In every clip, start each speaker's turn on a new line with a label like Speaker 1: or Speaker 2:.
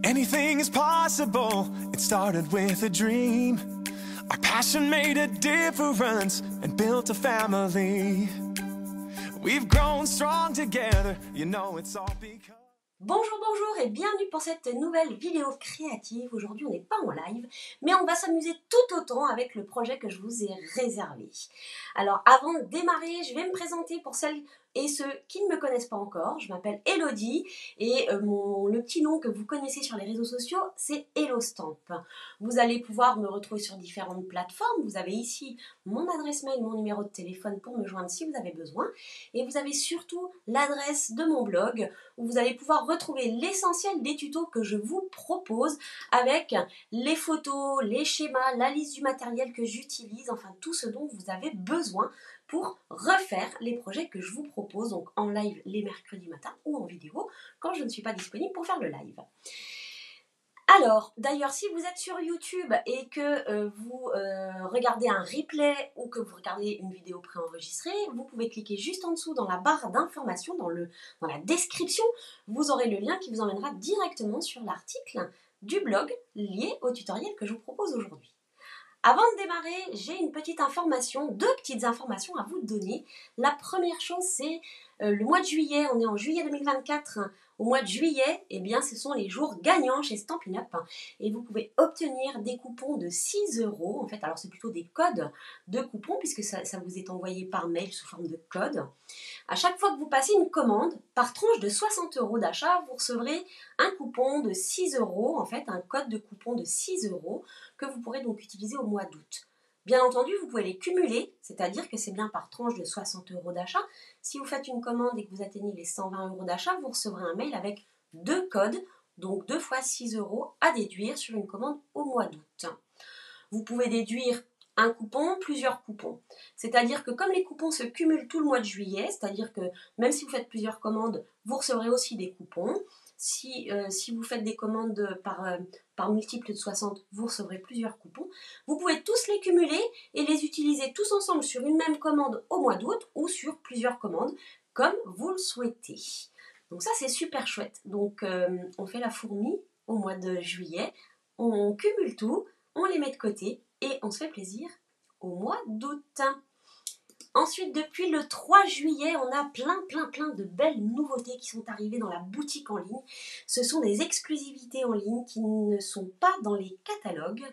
Speaker 1: Anything is possible, it started with a dream. Our passion made a difference and built a family. We've grown strong together, you know it's all because...
Speaker 2: Bonjour, bonjour et bienvenue pour cette nouvelle vidéo créative. Aujourd'hui on n'est pas en live, mais on va s'amuser tout autant avec le projet que je vous ai réservé. Alors avant de démarrer, je vais me présenter pour celles et ceux qui ne me connaissent pas encore. Je m'appelle Elodie et le petit nom que vous connaissez sur les réseaux sociaux, c'est Elostamp. Vous allez pouvoir me retrouver sur différentes plateformes. Vous avez ici mon adresse mail, mon numéro de téléphone pour me joindre si vous avez besoin. Et vous avez surtout l'adresse de mon blog où vous allez pouvoir retrouver l'essentiel des tutos que je vous propose avec les photos, les schémas, la liste du matériel que j'utilise, enfin tout ce dont vous avez besoin pour refaire les projets que je vous propose, donc en live les mercredis matins ou en vidéo quand je ne suis pas disponible pour faire le live. Alors, d'ailleurs, si vous êtes sur YouTube et que vous regardez un replay ou que vous regardez une vidéo préenregistrée, vous pouvez cliquer juste en dessous dans la barre d'information, dans la description, vous aurez le lien qui vous emmènera directement sur l'article du blog lié au tutoriel que je vous propose aujourd'hui. Avant de démarrer, j'ai deux petites informations à vous donner. La première chose, c'est le mois de juillet, on est en juillet 2024. Au mois de juillet, eh bien, ce sont les jours gagnants chez Stampin' Up et vous pouvez obtenir des coupons de 6 €. En fait, alors c'est plutôt des codes de coupons puisque ça vous est envoyé par mail sous forme de code. À chaque fois que vous passez une commande, par tranche de 60 € d'achat, vous recevrez un coupon de 6 €, en fait un code de coupon de 6 € que vous pourrez donc utiliser au mois d'août. Bien entendu, vous pouvez les cumuler, c'est-à-dire que c'est bien par tranche de 60 € d'achat. Si vous faites une commande et que vous atteignez les 120 € d'achat, vous recevrez un mail avec 2 codes, donc 2 fois 6 € à déduire sur une commande au mois d'août. Vous pouvez déduire un coupon, plusieurs coupons. C'est-à-dire que comme les coupons se cumulent tout le mois de juillet, c'est-à-dire que même si vous faites plusieurs commandes, vous recevrez aussi des coupons. Si vous faites des commandes par multiple de 60, vous recevrez plusieurs coupons. Vous pouvez tous les cumuler et les utiliser tous ensemble sur une même commande au mois d'août ou sur plusieurs commandes, comme vous le souhaitez. Donc ça, c'est super chouette. Donc on fait la fourmi au mois de juillet, on cumule tout, on les met de côté et on se fait plaisir au mois d'août. Ensuite, depuis le 3 juillet, on a plein de belles nouveautés qui sont arrivées dans la boutique en ligne. Ce sont des exclusivités en ligne qui ne sont pas dans les catalogues.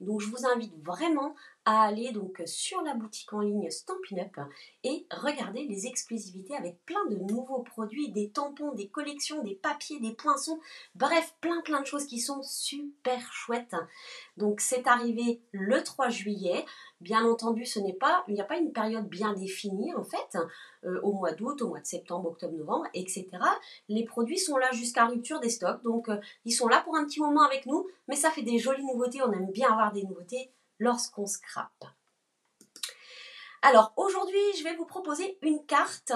Speaker 2: Donc, je vous invite vraiment à aller donc sur la boutique en ligne Stampin' Up et regarder les exclusivités avec plein de nouveaux produits, des tampons, des collections, des papiers, des poinçons, bref, plein de choses qui sont super chouettes. Donc, c'est arrivé le 3 juillet. Bien entendu, il n'y a pas une période bien définie en fait, au mois d'août, au mois de septembre, octobre, novembre, etc. Les produits sont là jusqu'à rupture des stocks, donc ils sont là pour un petit moment avec nous, mais ça fait des jolies nouveautés, on aime bien avoir des nouveautés lorsqu'on scrape. Alors aujourd'hui, je vais vous proposer une carte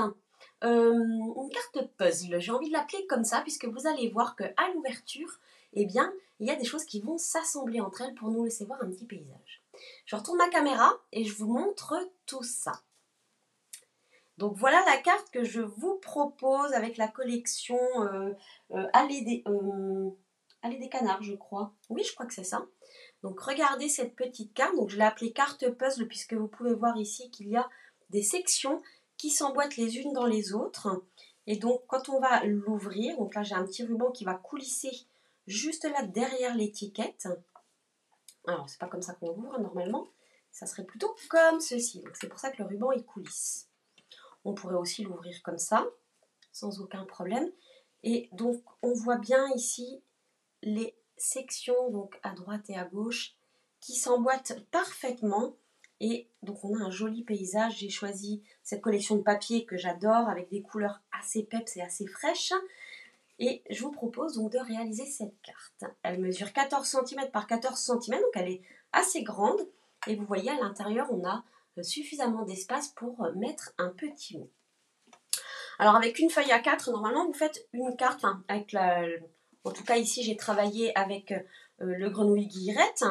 Speaker 2: puzzle, j'ai envie de l'appeler comme ça, puisque vous allez voir qu'à l'ouverture, eh bien, il y a des choses qui vont s'assembler entre elles pour nous laisser voir un petit paysage. Je retourne ma caméra et je vous montre tout ça. Donc voilà la carte que je vous propose avec la collection Allée des canards, je crois. Oui, je crois que c'est ça. Donc regardez cette petite carte, donc je l'ai appelée carte puzzle puisque vous pouvez voir ici qu'il y a des sections qui s'emboîtent les unes dans les autres. Et donc quand on va l'ouvrir, donc là j'ai un petit ruban qui va coulisser juste là derrière l'étiquette. Alors c'est pas comme ça qu'on l'ouvre normalement, ça serait plutôt comme ceci. Donc c'est pour ça que le ruban il coulisse. On pourrait aussi l'ouvrir comme ça, sans aucun problème. Et donc on voit bien ici les sections donc à droite et à gauche qui s'emboîtent parfaitement et donc on a un joli paysage. J'ai choisi cette collection de papier que j'adore avec des couleurs assez peps et assez fraîches et je vous propose donc de réaliser cette carte. Elle mesure 14 cm par 14 cm, donc elle est assez grande et vous voyez à l'intérieur on a suffisamment d'espace pour mettre un petit mot. Alors avec une feuille A4 normalement vous faites une carte avec en tout cas ici j'ai travaillé avec le grenouille guillerette.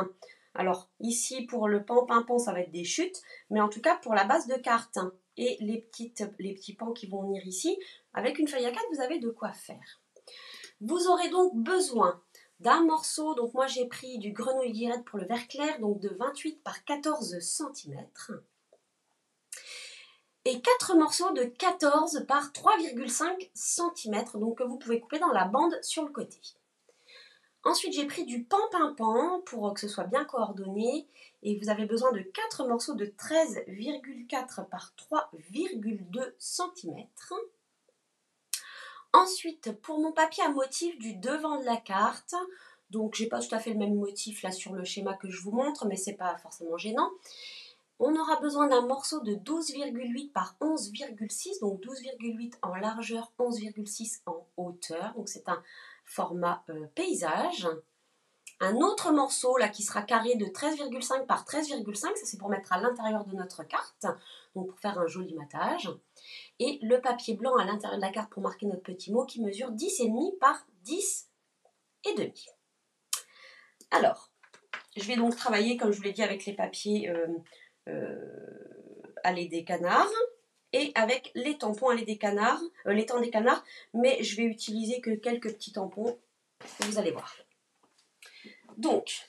Speaker 2: Alors ici pour le pan ça va être des chutes, mais en tout cas pour la base de carte et les petits pans qui vont venir ici, avec une feuille A4 vous avez de quoi faire. Vous aurez donc besoin d'un morceau. Donc moi j'ai pris du grenouille guillerette pour le vert clair, donc de 28 par 14 cm. Et 4 morceaux de 14 par 3,5 cm, donc que vous pouvez couper dans la bande sur le côté. Ensuite, j'ai pris du pan-pin-pan pour que ce soit bien coordonné. Et vous avez besoin de 4 morceaux de 13,4 par 3,2 cm. Ensuite, pour mon papier à motif du devant de la carte, donc j'ai pas tout à fait le même motif là sur le schéma que je vous montre, mais c'est pas forcément gênant. On aura besoin d'un morceau de 12,8 par 11,6, donc 12,8 en largeur, 11,6 en hauteur. Donc c'est un format paysage. Un autre morceau là qui sera carré de 13,5 par 13,5, ça c'est pour mettre à l'intérieur de notre carte, donc pour faire un joli matage. Et le papier blanc à l'intérieur de la carte pour marquer notre petit mot qui mesure 10,5 par 10,5. Alors, je vais donc travailler comme je vous l'ai dit avec les papiers à lait des canards et avec les tampons à lait des canards, les temps des canards, mais je vais utiliser que quelques petits tampons, vous allez voir. Donc,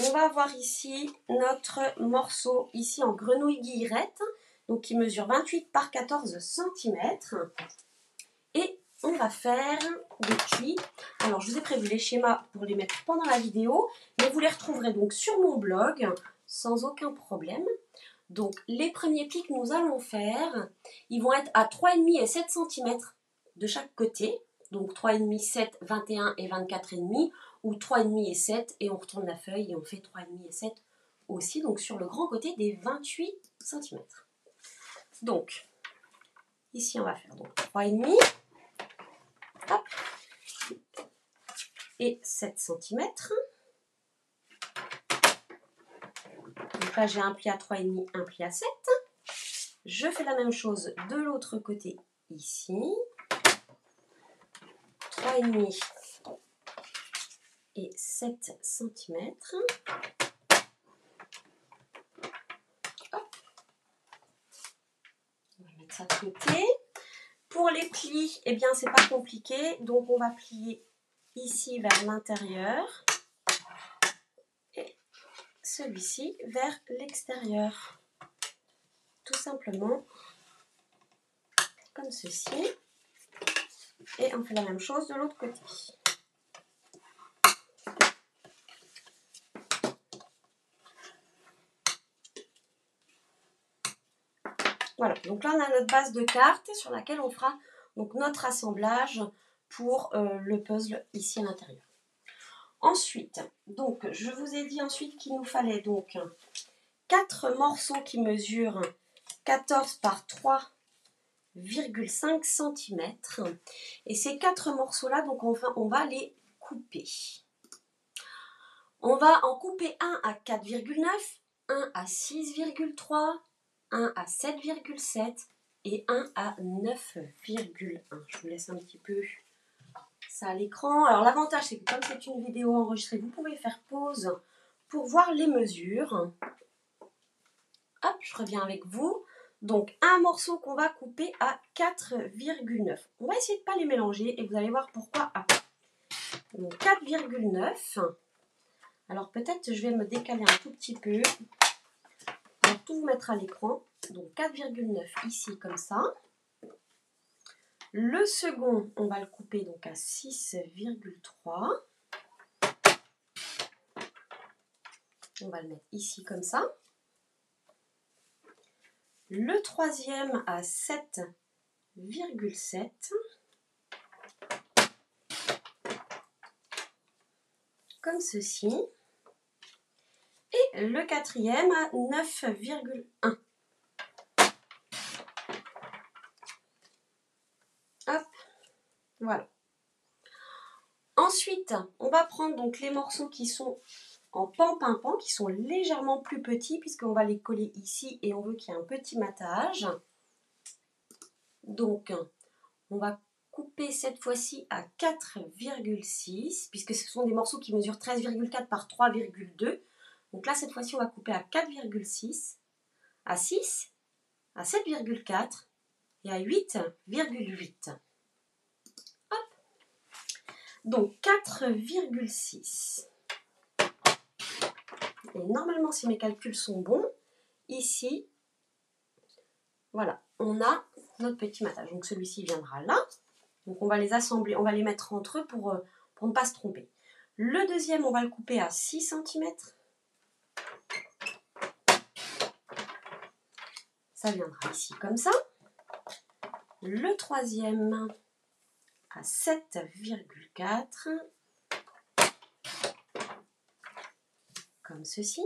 Speaker 2: on va avoir ici notre morceau ici en grenouille guillerette, donc qui mesure 28 par 14 cm. Et on va faire des plis. Alors, je vous ai prévu les schémas pour les mettre pendant la vidéo, mais vous les retrouverez donc sur mon blog sans aucun problème. Donc, les premiers plis que nous allons faire, ils vont être à 3,5 et 7 cm de chaque côté. Donc, 3,5, 7, 21 et 24,5, ou 3,5 et 7, et on retourne la feuille et on fait 3,5 et 7 aussi, donc sur le grand côté des 28 cm. Donc, ici, on va faire donc 3,5, hop, et 7 cm. Donc là, j'ai un pli à 3,5, un pli à 7. Je fais la même chose de l'autre côté ici. 3,5 et 7 cm. Hop. On va mettre ça de côté. Pour les plis, eh bien, c'est pas compliqué. Donc, on va plier ici vers l'intérieur et celui-ci vers l'extérieur. Tout simplement comme ceci. Et on fait la même chose de l'autre côté. Voilà, donc là on a notre base de carte sur laquelle on fera donc notre assemblage pour le puzzle ici à l'intérieur. Ensuite, donc je vous ai dit ensuite qu'il nous fallait donc 4 morceaux qui mesurent 14 par 3,5 cm. Et ces 4 morceaux-là, donc on va les couper. On va en couper un à 4,9, un à 6,3, un à 7,7 et un à 9,1. Je vous laisse un petit peu ça à l'écran. Alors l'avantage c'est que comme c'est une vidéo enregistrée, vous pouvez faire pause pour voir les mesures. Hop, je reviens avec vous. Donc un morceau qu'on va couper à 4,9. On va essayer de ne pas les mélanger et vous allez voir pourquoi après. Donc 4,9. Alors peut-être je vais me décaler un tout petit peu pour tout vous mettre à l'écran. Donc 4,9 ici comme ça. Le second, on va le couper donc à 6,3. On va le mettre ici comme ça. Le troisième à 7,7. Comme ceci. Et le quatrième à 9,1. Hop, voilà. Ensuite, on va prendre donc les morceaux qui sont en pan-pin-pan, qui sont légèrement plus petits, puisqu'on va les coller ici et on veut qu'il y ait un petit matage. Donc, on va couper cette fois-ci à 4,6, puisque ce sont des morceaux qui mesurent 13,4 par 3,2. Donc là, cette fois-ci, on va couper à 4,6, à 6, à 7,4 et à 8,8. Hop. Donc 4,6. Et normalement, si mes calculs sont bons, ici, voilà, on a notre petit matage. Donc celui-ci viendra là. Donc on va les assembler, on va les mettre entre eux pour ne pas se tromper. Le deuxième, on va le couper à 6 cm. Ça viendra ici comme ça. Le troisième à 7,4. Comme ceci.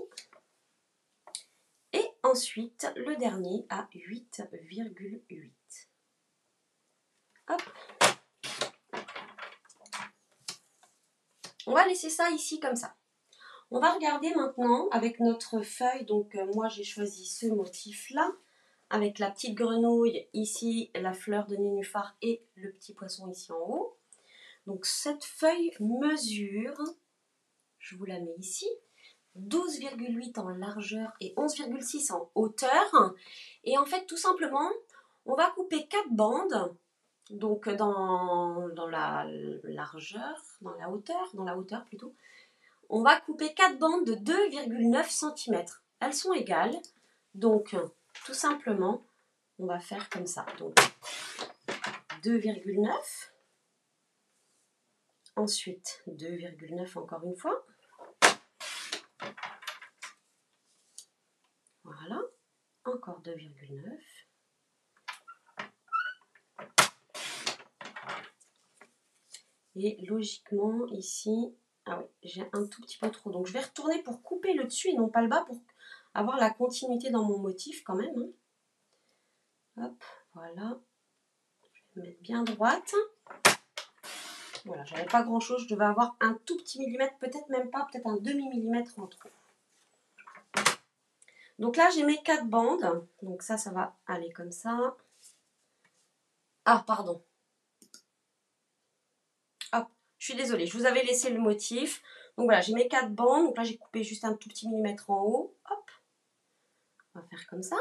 Speaker 2: Et ensuite, le dernier à 8,8. Hop. On va laisser ça ici comme ça. On va regarder maintenant avec notre feuille. Donc moi j'ai choisi ce motif là. Avec la petite grenouille ici, la fleur de nénuphar et le petit poisson ici en haut. Donc cette feuille mesure, je vous la mets ici, 12,8 en largeur et 11,6 en hauteur. Et en fait, tout simplement, on va couper 4 bandes. Donc dans la largeur, dans la hauteur plutôt. On va couper 4 bandes de 2,9 cm. Elles sont égales. Donc tout simplement, on va faire comme ça. Donc 2,9. Ensuite 2,9 encore une fois. Voilà, encore 2,9. Et logiquement ici, ah oui, j'ai un tout petit peu trop. Donc je vais retourner pour couper le dessus et non pas le bas pour avoir la continuité dans mon motif quand même. Hop, voilà. Je vais mettre bien droite. Voilà, j'avais pas grand chose, je devais avoir un tout petit millimètre, peut-être même pas, peut-être un demi-millimètre en trop. Donc là, j'ai mes 4 bandes. Donc ça va aller comme ça. Ah, pardon. Hop, je suis désolée, je vous avais laissé le motif. Donc voilà, j'ai mes 4 bandes. Donc là, j'ai coupé juste un tout petit millimètre en haut. Hop, on va faire comme ça.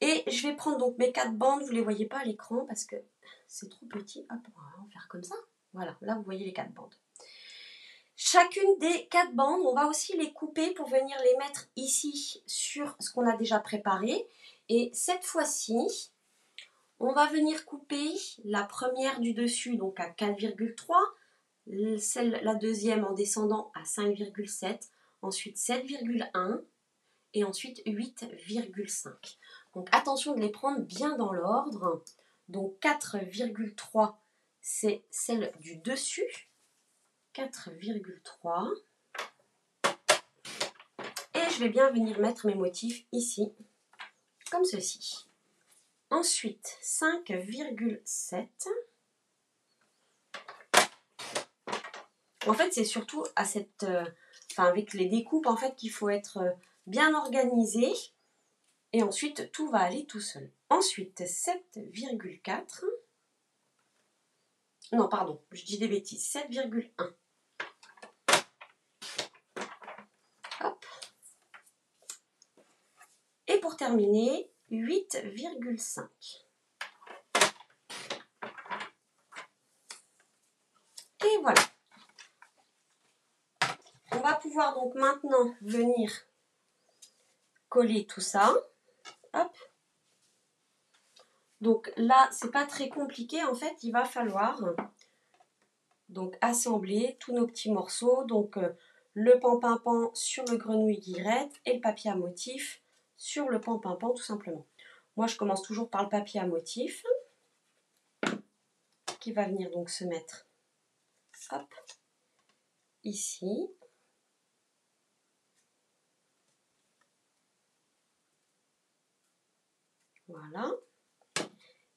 Speaker 2: Et je vais prendre donc mes 4 bandes. Vous ne les voyez pas à l'écran parce que c'est trop petit. Hop, on va faire comme ça. Voilà, là, vous voyez les 4 bandes. Chacune des 4 bandes, on va aussi les couper pour venir les mettre ici sur ce qu'on a déjà préparé. Et cette fois-ci, on va venir couper la première du dessus donc à 4,3, la deuxième en descendant à 5,7, ensuite 7,1 et ensuite 8,5. Donc attention de les prendre bien dans l'ordre. Donc 4,3 c'est celle du dessus. 4,3 et je vais bien venir mettre mes motifs ici comme ceci. Ensuite 5,7. En fait c'est surtout à cette avec les découpes en fait qu'il faut être bien organisé et ensuite tout va aller tout seul. Ensuite 7,4. Non pardon, je dis des bêtises, 7,1. Et pour terminer, 8,5. Et voilà. On va pouvoir donc maintenant venir coller tout ça. Hop. Donc là, c'est pas très compliqué. En fait, il va falloir donc assembler tous nos petits morceaux. Donc le pan-pimpant sur le grenouille guillerette et le papier à motif sur le pan-pimpant tout simplement. Moi je commence toujours par le papier à motif qui va venir donc se mettre hop, ici. Voilà.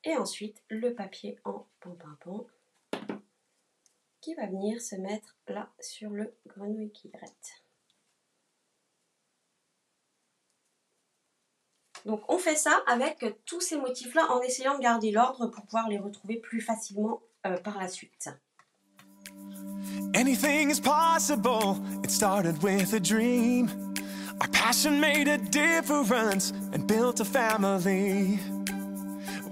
Speaker 2: Et ensuite le papier en pan-pimpant qui va venir se mettre là sur le grenouille guillerette. Donc on fait ça avec tous ces motifs là en essayant de garder l'ordre pour pouvoir les retrouver plus facilement par la suite.
Speaker 1: Anything is possible, it started with a dream. Our passion made a difference and built a family.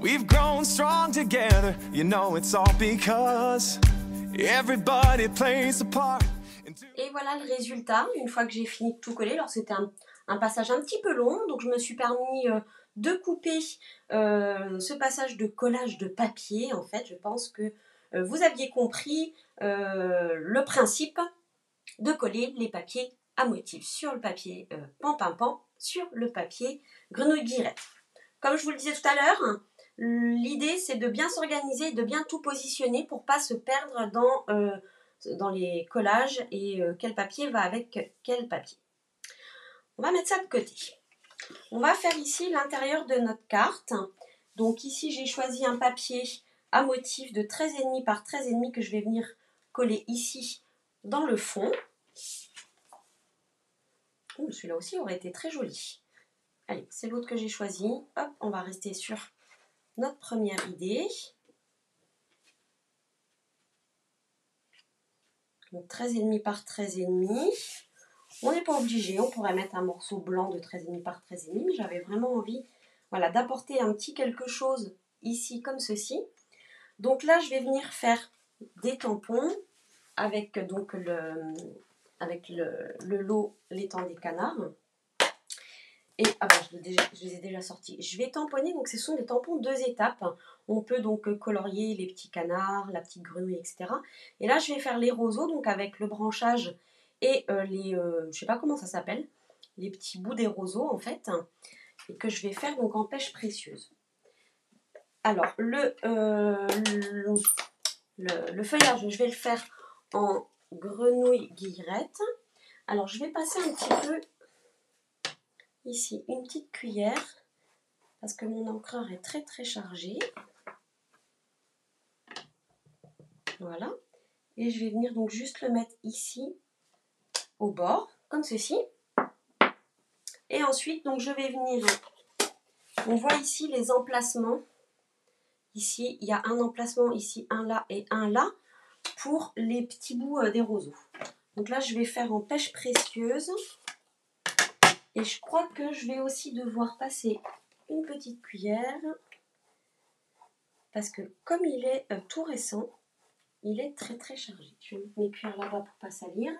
Speaker 1: We've grown strong together, you know it's all because everybody plays a part.
Speaker 2: Et voilà le résultat, une fois que j'ai fini de tout coller. Alors c'était un passage un petit peu long, donc je me suis permis de couper ce passage de collage de papier. En fait, je pense que vous aviez compris le principe de coller les papiers à motifs sur le papier pan-pan-pan, sur le papier grenouille-guillerette. Comme je vous le disais tout à l'heure, l'idée c'est de bien s'organiser, de bien tout positionner pour pas se perdre dans les collages et quel papier va avec quel papier. On va mettre ça de côté. On va faire ici l'intérieur de notre carte. Donc ici j'ai choisi un papier à motif de 13,5 par 13,5 que je vais venir coller ici dans le fond. Oh, celui-là aussi aurait été très joli. Allez, c'est l'autre que j'ai choisi. Hop, on va rester sur notre première idée. Donc 13,5 par 13,5. On n'est pas obligé, on pourrait mettre un morceau blanc de 13,5 par 13,5, mais j'avais vraiment envie, voilà, d'apporter un petit quelque chose ici comme ceci. Donc là, je vais venir faire des tampons avec donc le lot l'étang des canards. Et ah ben, je les ai déjà sortis. Je vais tamponner, donc ce sont des tampons 2 étapes. On peut donc colorier les petits canards, la petite grenouille, etc. Et là, je vais faire les roseaux, donc avec le branchage et je sais pas comment ça s'appelle, les petits bouts des roseaux en fait, et que je vais faire donc en pêche précieuse. Alors, le feuillage, je vais le faire en grenouille guillerette. Alors, je vais passer un petit peu ici une petite cuillère parce que mon encreur est très très chargé. Voilà. Et je vais venir donc juste le mettre ici au bord, comme ceci. Et ensuite, donc je vais venir, on voit ici les emplacements. Ici, il y a un emplacement, ici un là et un là, pour les petits bouts des roseaux. Donc là, je vais faire en pêche précieuse. Et je crois que je vais aussi devoir passer une petite cuillère. Parce que comme il est tout récent, il est très très chargé. Je vais mettre mes cuillères là-bas pour ne pas salir.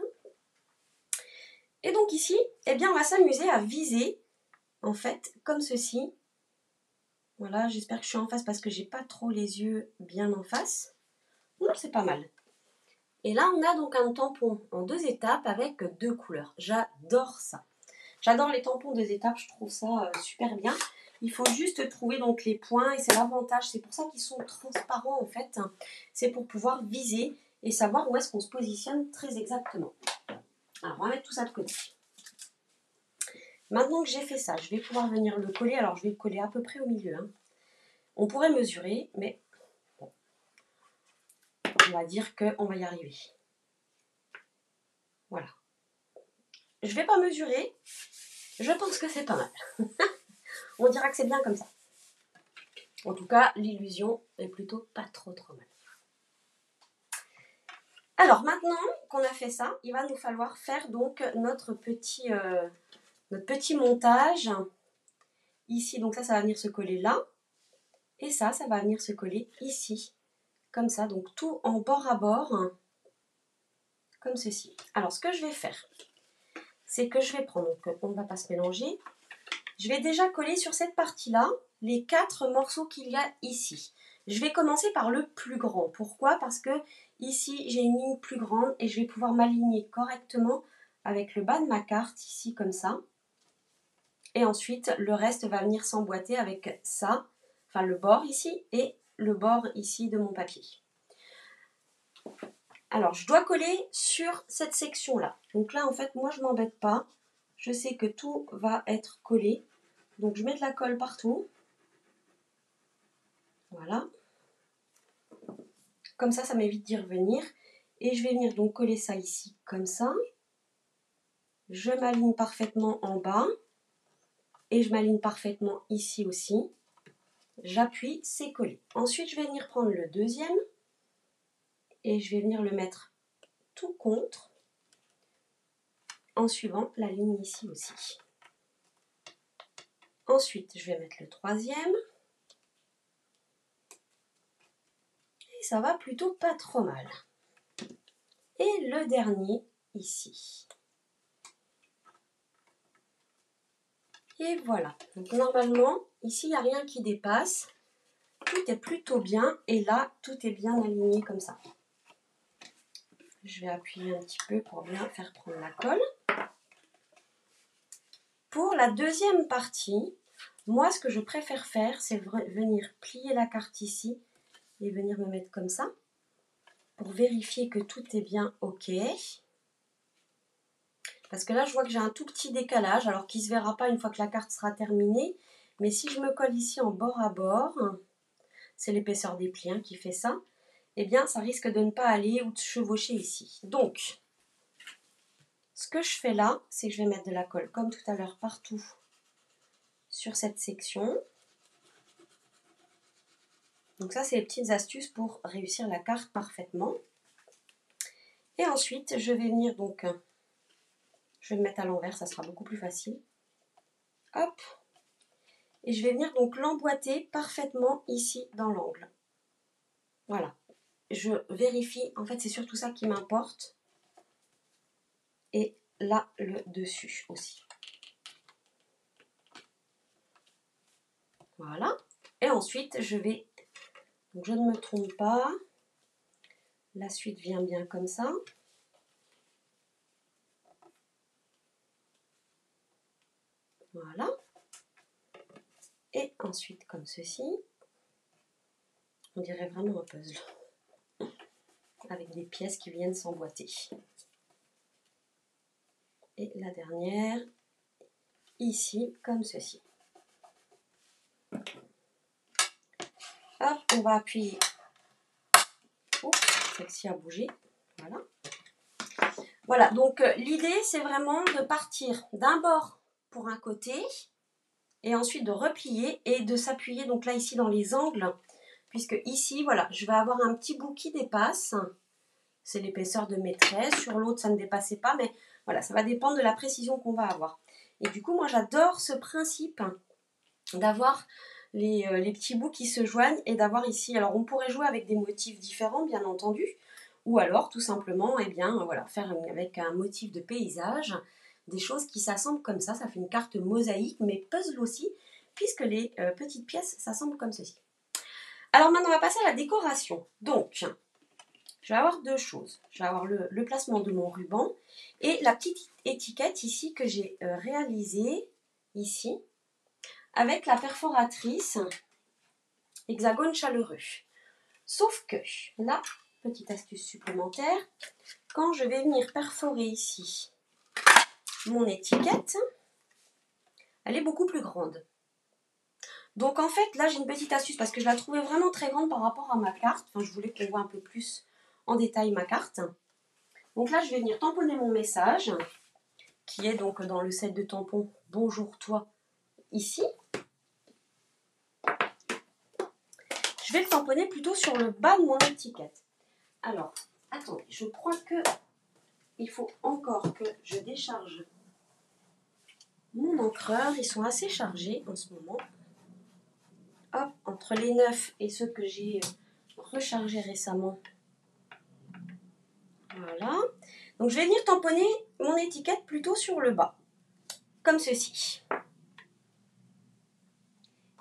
Speaker 2: Et donc ici, eh bien, on va s'amuser à viser, en fait, comme ceci. Voilà, j'espère que je suis en face parce que j'ai pas trop les yeux bien en face. Non, c'est pas mal. Et là, on a donc un tampon en 2 étapes avec 2 couleurs. J'adore ça. J'adore les tampons 2 étapes, je trouve ça super bien. Il faut juste trouver donc les points et c'est l'avantage. C'est pour ça qu'ils sont transparents en fait. C'est pour pouvoir viser et savoir où est-ce qu'on se positionne très exactement. Alors, on va mettre tout ça de côté. Maintenant que j'ai fait ça, je vais pouvoir venir le coller. Alors, je vais le coller à peu près au milieu. Hein. On pourrait mesurer, mais bon, on va dire qu'on va y arriver. Voilà. Je ne vais pas mesurer. Je pense que c'est pas mal. On dira que c'est bien comme ça. En tout cas, l'illusion est plutôt pas trop mal. Alors, maintenant qu'on a fait ça, il va nous falloir faire donc notre petit montage. Ici, donc ça va venir se coller là. Et ça va venir se coller ici. Comme ça, donc tout en bord à bord. Comme ceci. Alors, ce que je vais faire, c'est que je vais prendre, donc on ne va pas se mélanger. Je vais déjà coller sur cette partie-là les 4 morceaux qu'il y a ici. Je vais commencer par le plus grand. Pourquoi? Parce que ici, j'ai une ligne plus grande et je vais pouvoir m'aligner correctement avec le bas de ma carte, ici, comme ça. Et ensuite, le reste va venir s'emboîter avec ça, enfin le bord ici et le bord ici de mon papier. Alors, je dois coller sur cette section-là. Donc là, en fait, moi, je ne m'embête pas. Je sais que tout va être collé. Donc, je mets de la colle partout. Voilà. Comme ça m'évite d'y revenir. Et je vais venir donc coller ça ici, comme ça. Je m'aligne parfaitement en bas. Et je m'aligne parfaitement ici aussi. J'appuie, c'est collé. Ensuite, je vais venir prendre le deuxième. Et je vais venir le mettre tout contre. En suivant la ligne ici aussi. Ensuite, je vais mettre le troisième. ça va plutôt pas trop mal. Et le dernier ici. Et voilà. Donc normalement, ici, il n'y a rien qui dépasse. Tout est plutôt bien. Et là, tout est bien aligné comme ça. Je vais appuyer un petit peu pour bien faire prendre la colle. Pour la deuxième partie, moi, ce que je préfère faire, c'est venir plier la carte ici et venir me mettre comme ça pour vérifier que tout est bien OK. Parce que là, je vois que j'ai un tout petit décalage, alors qu'il ne se verra pas une fois que la carte sera terminée. Mais si je me colle ici en bord à bord, c'est l'épaisseur des plis qui fait ça, eh bien, ça risque de ne pas aller ou de chevaucher ici. Donc, ce que je fais là, c'est que je vais mettre de la colle, comme tout à l'heure, partout sur cette section. Donc ça, c'est les petites astuces pour réussir la carte parfaitement. Et ensuite, je vais venir donc, je vais me mettre à l'envers, ça sera beaucoup plus facile. Hop. Et je vais venir donc l'emboîter parfaitement ici dans l'angle. Voilà. Je vérifie, en fait c'est surtout ça qui m'importe. Et là, le dessus aussi. Voilà. Et ensuite, je vais, donc je ne me trompe pas. La suite vient bien comme ça. Voilà. Et ensuite, comme ceci. On dirait vraiment un puzzle. Avec des pièces qui viennent s'emboîter. Et la dernière, ici, comme ceci. Hop, on va appuyer. Oups, celle-ci a bougé. Voilà. Voilà, donc l'idée, c'est vraiment de partir d'un bord pour un côté et ensuite de replier et de s'appuyer, donc là, ici, dans les angles, puisque ici, voilà, je vais avoir un petit bout qui dépasse. C'est l'épaisseur de mes traits. Sur l'autre, ça ne dépassait pas, mais voilà, ça va dépendre de la précision qu'on va avoir. Et du coup, moi, j'adore ce principe d'avoir les petits bouts qui se joignent et d'avoir ici, alors on pourrait jouer avec des motifs différents, bien entendu, ou alors tout simplement, eh bien, voilà, faire avec un motif de paysage, des choses qui s'assemblent comme ça fait une carte mosaïque, mais puzzle aussi, puisque les petites pièces s'assemblent comme ceci. Alors maintenant, on va passer à la décoration. Donc, je vais avoir deux choses. Je vais avoir le placement de mon ruban et la petite étiquette ici que j'ai réalisée, ici, avec la perforatrice hexagone chaleureux. Sauf que, là, petite astuce supplémentaire, quand je vais venir perforer ici mon étiquette, elle est beaucoup plus grande. Donc en fait, là j'ai une petite astuce parce que je la trouvais vraiment très grande par rapport à ma carte. Enfin, je voulais qu'on voit un peu plus en détail ma carte. Donc là, je vais venir tamponner mon message, qui est donc dans le set de tampons « Bonjour toi » ici. Je vais le tamponner plutôt sur le bas de mon étiquette. Alors, attendez, je crois que il faut encore que je décharge mon encreur. Ils sont assez chargés en ce moment. Hop, entre les neufs et ceux que j'ai rechargés récemment. Voilà. Donc, je vais venir tamponner mon étiquette plutôt sur le bas, comme ceci.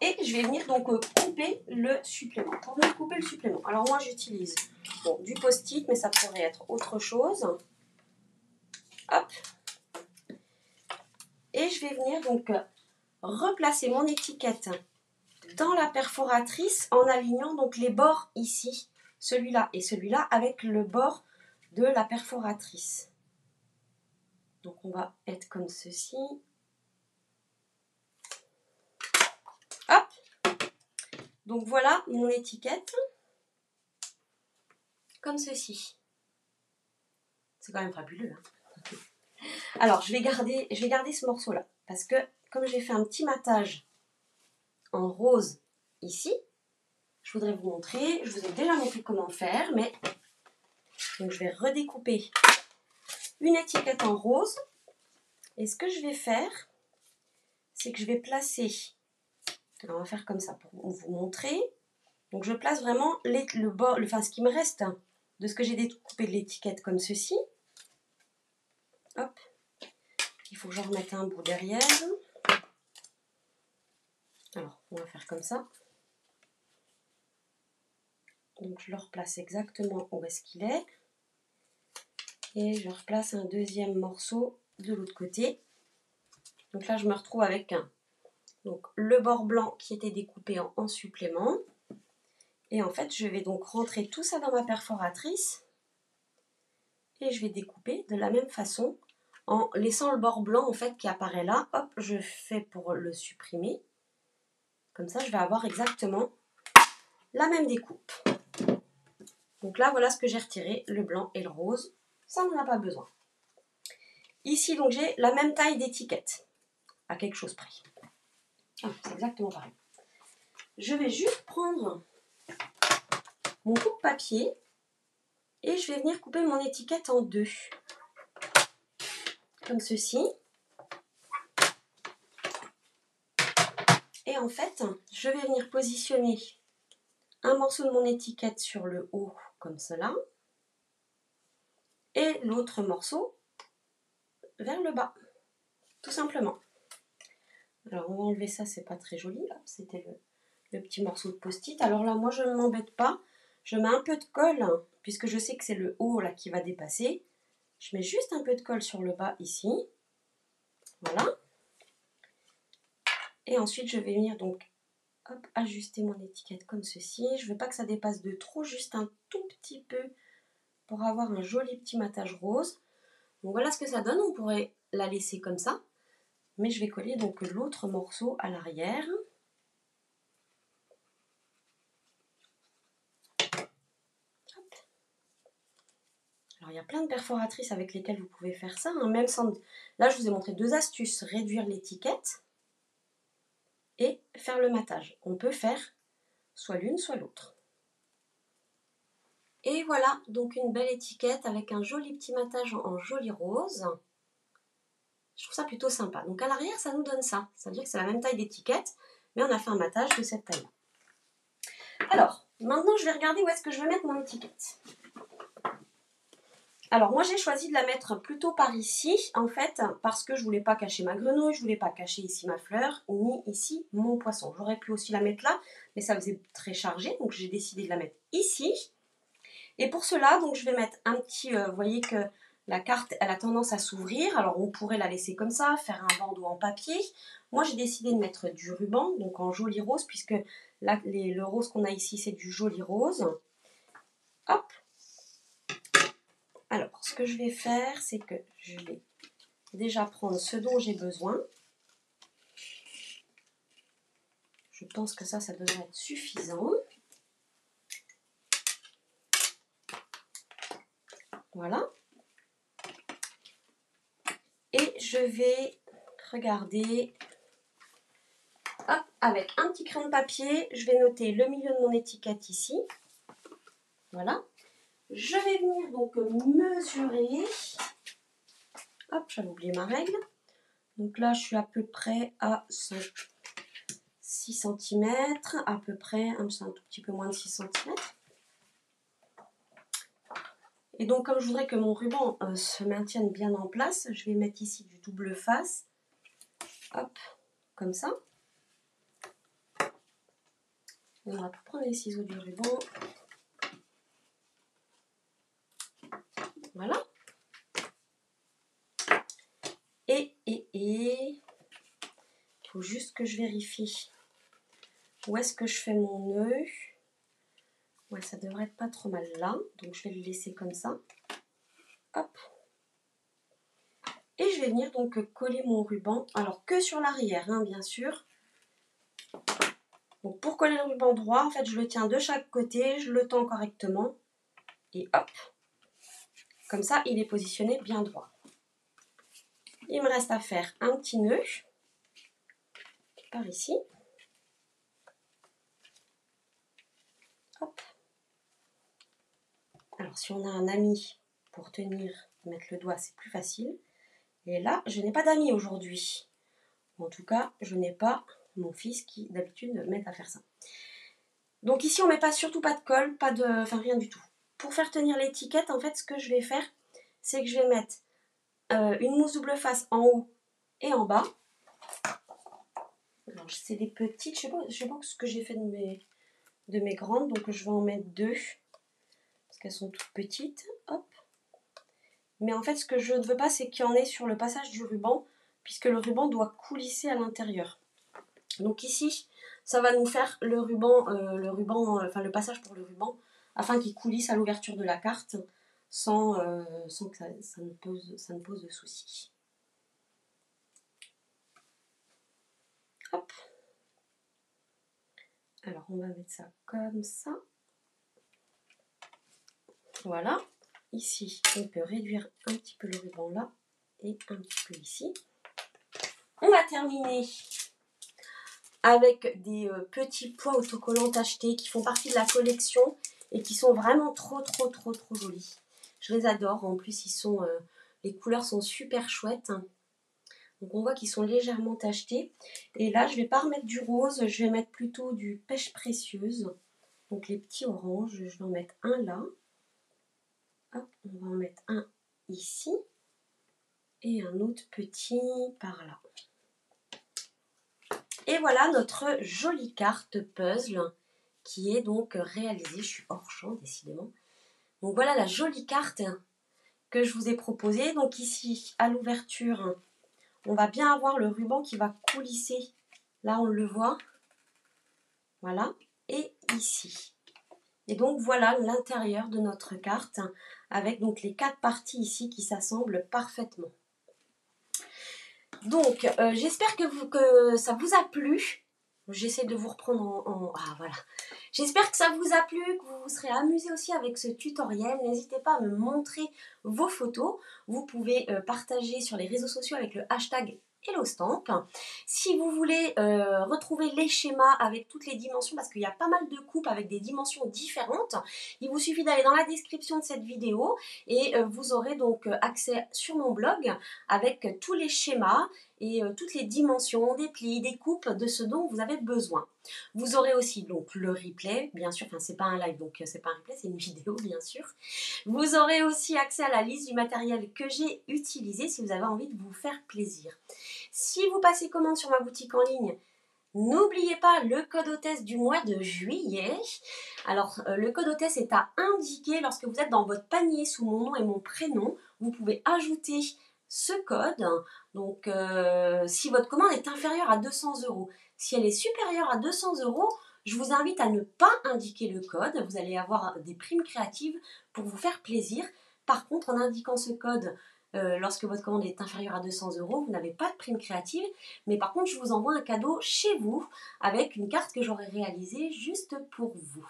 Speaker 2: Et je vais venir donc couper le supplément. Pour venir couper le supplément, alors moi j'utilise du post-it, mais ça pourrait être autre chose. Hop. Et je vais venir donc replacer mon étiquette dans la perforatrice en alignant donc les bords ici, celui-là et celui-là, avec le bord de la perforatrice. Donc on va être comme ceci. Hop. Donc voilà mon étiquette. Comme ceci. C'est quand même fabuleux. Hein. Alors, je vais garder ce morceau-là. Parce que, comme j'ai fait un petit matage en rose ici, je voudrais vous montrer. Je vous ai déjà montré comment faire, mais donc je vais redécouper une étiquette en rose. Et ce que je vais faire, c'est que je vais placer. Alors, on va faire comme ça pour vous montrer. Donc je place vraiment ce qui me reste de ce que j'ai découpé de l'étiquette comme ceci. Hop. Il faut que j'en remette un bout derrière. Alors, on va faire comme ça. Donc je le replace exactement où est-ce qu'il est. Et je replace un deuxième morceau de l'autre côté. Donc là, je me retrouve avec donc, le bord blanc qui était découpé en supplément. Et en fait, je vais donc rentrer tout ça dans ma perforatrice. Et je vais découper de la même façon en laissant le bord blanc en fait qui apparaît là. Hop, je fais pour le supprimer. Comme ça, je vais avoir exactement la même découpe. Donc là, voilà ce que j'ai retiré, le blanc et le rose. Ça, on n'en a pas besoin. Ici, donc, j'ai la même taille d'étiquette, à quelque chose près. Ah, c'est exactement pareil. Je vais juste prendre mon coupe-papier et je vais venir couper mon étiquette en deux. Comme ceci. Et en fait, je vais venir positionner un morceau de mon étiquette sur le haut, comme cela. Et l'autre morceau vers le bas, tout simplement. Alors on va enlever ça, c'est pas très joli. C'était le petit morceau de post-it. Alors là, moi je ne m'embête pas. Je mets un peu de colle, puisque je sais que c'est le haut là qui va dépasser. Je mets juste un peu de colle sur le bas ici. Voilà. Et ensuite je vais venir donc hop, ajuster mon étiquette comme ceci. Je ne veux pas que ça dépasse de trop, juste un tout petit peu pour avoir un joli petit matage rose. Donc voilà ce que ça donne, on pourrait la laisser comme ça. Mais je vais coller donc l'autre morceau à l'arrière. Alors il y a plein de perforatrices avec lesquelles vous pouvez faire ça. Hein, même sans... Là je vous ai montré deux astuces. Réduire l'étiquette et faire le matage. On peut faire soit l'une soit l'autre. Et voilà, donc une belle étiquette avec un joli petit matage en joli rose. Je trouve ça plutôt sympa. Donc à l'arrière, ça nous donne ça. Ça veut dire que c'est la même taille d'étiquette, mais on a fait un matage de cette taille-là. Alors, maintenant je vais regarder où est-ce que je vais mettre mon étiquette. Alors moi j'ai choisi de la mettre plutôt par ici, en fait, parce que je voulais pas cacher ma grenouille, je voulais pas cacher ici ma fleur, ni ici mon poisson. J'aurais pu aussi la mettre là, mais ça faisait très chargé, donc j'ai décidé de la mettre ici. Et pour cela, donc je vais mettre un petit, vous voyez que la carte, elle a tendance à s'ouvrir, alors on pourrait la laisser comme ça, faire un bandeau en papier. Moi j'ai décidé de mettre du ruban, donc en joli rose, puisque là, le rose qu'on a ici, c'est du joli rose. Hop. Alors, ce que je vais faire, c'est que je vais déjà prendre ce dont j'ai besoin. Je pense que ça devrait être suffisant. Voilà. Et je vais regarder, hop, avec un petit crayon de papier, je vais noter le milieu de mon étiquette ici. Voilà. Je vais venir donc mesurer. Hop, j'avais oublié ma règle. Donc là, je suis à peu près à 6 cm, à peu près, un tout petit peu moins de 6 cm. Et donc, comme je voudrais que mon ruban se maintienne bien en place, je vais mettre ici du double face. Hop, comme ça. On va prendre les ciseaux du ruban. Voilà. Et il faut juste que je vérifie où est-ce que je fais mon nœud. Ouais, ça devrait être pas trop mal là. Donc, je vais le laisser comme ça. Hop. Et je vais venir donc coller mon ruban. Alors, que sur l'arrière, hein, bien sûr. Donc, pour coller le ruban droit, en fait, je le tiens de chaque côté. Je le tends correctement. Et hop. Comme ça, il est positionné bien droit. Il me reste à faire un petit nœud par ici. Hop. Alors, si on a un ami pour tenir, mettre le doigt, c'est plus facile. Et là, je n'ai pas d'amis aujourd'hui. En tout cas, je n'ai pas mon fils qui, d'habitude, m'aide à faire ça. Donc ici on met pas, surtout pas de colle, enfin rien du tout. Pour faire tenir l'étiquette, en fait ce que je vais faire, c'est que je vais mettre une mousse double face en haut et en bas. Alors c'est des petites, je sais pas ce que j'ai fait de mes grandes, donc je vais en mettre 2 parce qu'elles sont toutes petites. Hop. Mais en fait ce que je ne veux pas, c'est qu'il y en ait sur le passage du ruban, puisque le ruban doit coulisser à l'intérieur. Donc ici ça va nous faire le ruban, enfin le passage pour le ruban, afin qu'il coulisse à l'ouverture de la carte sans que ça ne pose de soucis. Hop. Alors on va mettre ça comme ça. Voilà. Ici on peut réduire un petit peu le ruban là et un petit peu ici. On va terminer avec des petits pois autocollants achetés qui font partie de la collection et qui sont vraiment trop jolis. Je les adore. En plus, les couleurs sont super chouettes. Donc on voit qu'ils sont légèrement tachetés. Et là, je ne vais pas remettre du rose, je vais mettre plutôt du pêche précieuse. Donc les petits oranges, je vais en mettre un là. Hop, on va en mettre un ici. Et un autre petit par là. Et voilà notre jolie carte puzzle qui est donc réalisée. Je suis hors champ décidément. Donc voilà la jolie carte que je vous ai proposée. Donc ici à l'ouverture, on va bien avoir le ruban qui va coulisser. Là on le voit. Voilà. Et ici. Et donc voilà l'intérieur de notre carte avec donc les 4 parties ici qui s'assemblent parfaitement. Donc, j'espère que ça vous a plu. J'essaie de vous reprendre Ah, voilà. J'espère que ça vous a plu, que vous vous serez amusé aussi avec ce tutoriel. N'hésitez pas à me montrer vos photos. Vous pouvez partager sur les réseaux sociaux avec le hashtag HelloStamp. Si vous voulez retrouver les schémas avec toutes les dimensions, parce qu'il y a pas mal de coupes avec des dimensions différentes, il vous suffit d'aller dans la description de cette vidéo et vous aurez donc accès sur mon blog avec tous les schémas et toutes les dimensions, des plis, des coupes de ce dont vous avez besoin. Vous aurez aussi donc le replay, bien sûr, enfin c'est pas un live donc c'est pas un replay, c'est une vidéo bien sûr. Vous aurez aussi accès à la liste du matériel que j'ai utilisé si vous avez envie de vous faire plaisir. Si vous passez commande sur ma boutique en ligne, n'oubliez pas le code hôtesse du mois de juillet. Alors le code hôtesse est à indiquer lorsque vous êtes dans votre panier sous mon nom et mon prénom. Vous pouvez ajouter ce code. Donc si votre commande est inférieure à 200 €, si elle est supérieure à 200 €, je vous invite à ne pas indiquer le code. Vous allez avoir des primes créatives pour vous faire plaisir. Par contre, en indiquant ce code, lorsque votre commande est inférieure à 200 €, vous n'avez pas de prime créative. Mais par contre, je vous envoie un cadeau chez vous avec une carte que j'aurai réalisée juste pour vous.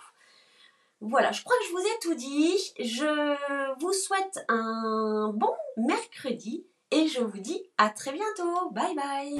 Speaker 2: Voilà, je crois que je vous ai tout dit. Je vous souhaite un bon mercredi. Et je vous dis à très bientôt. Bye bye.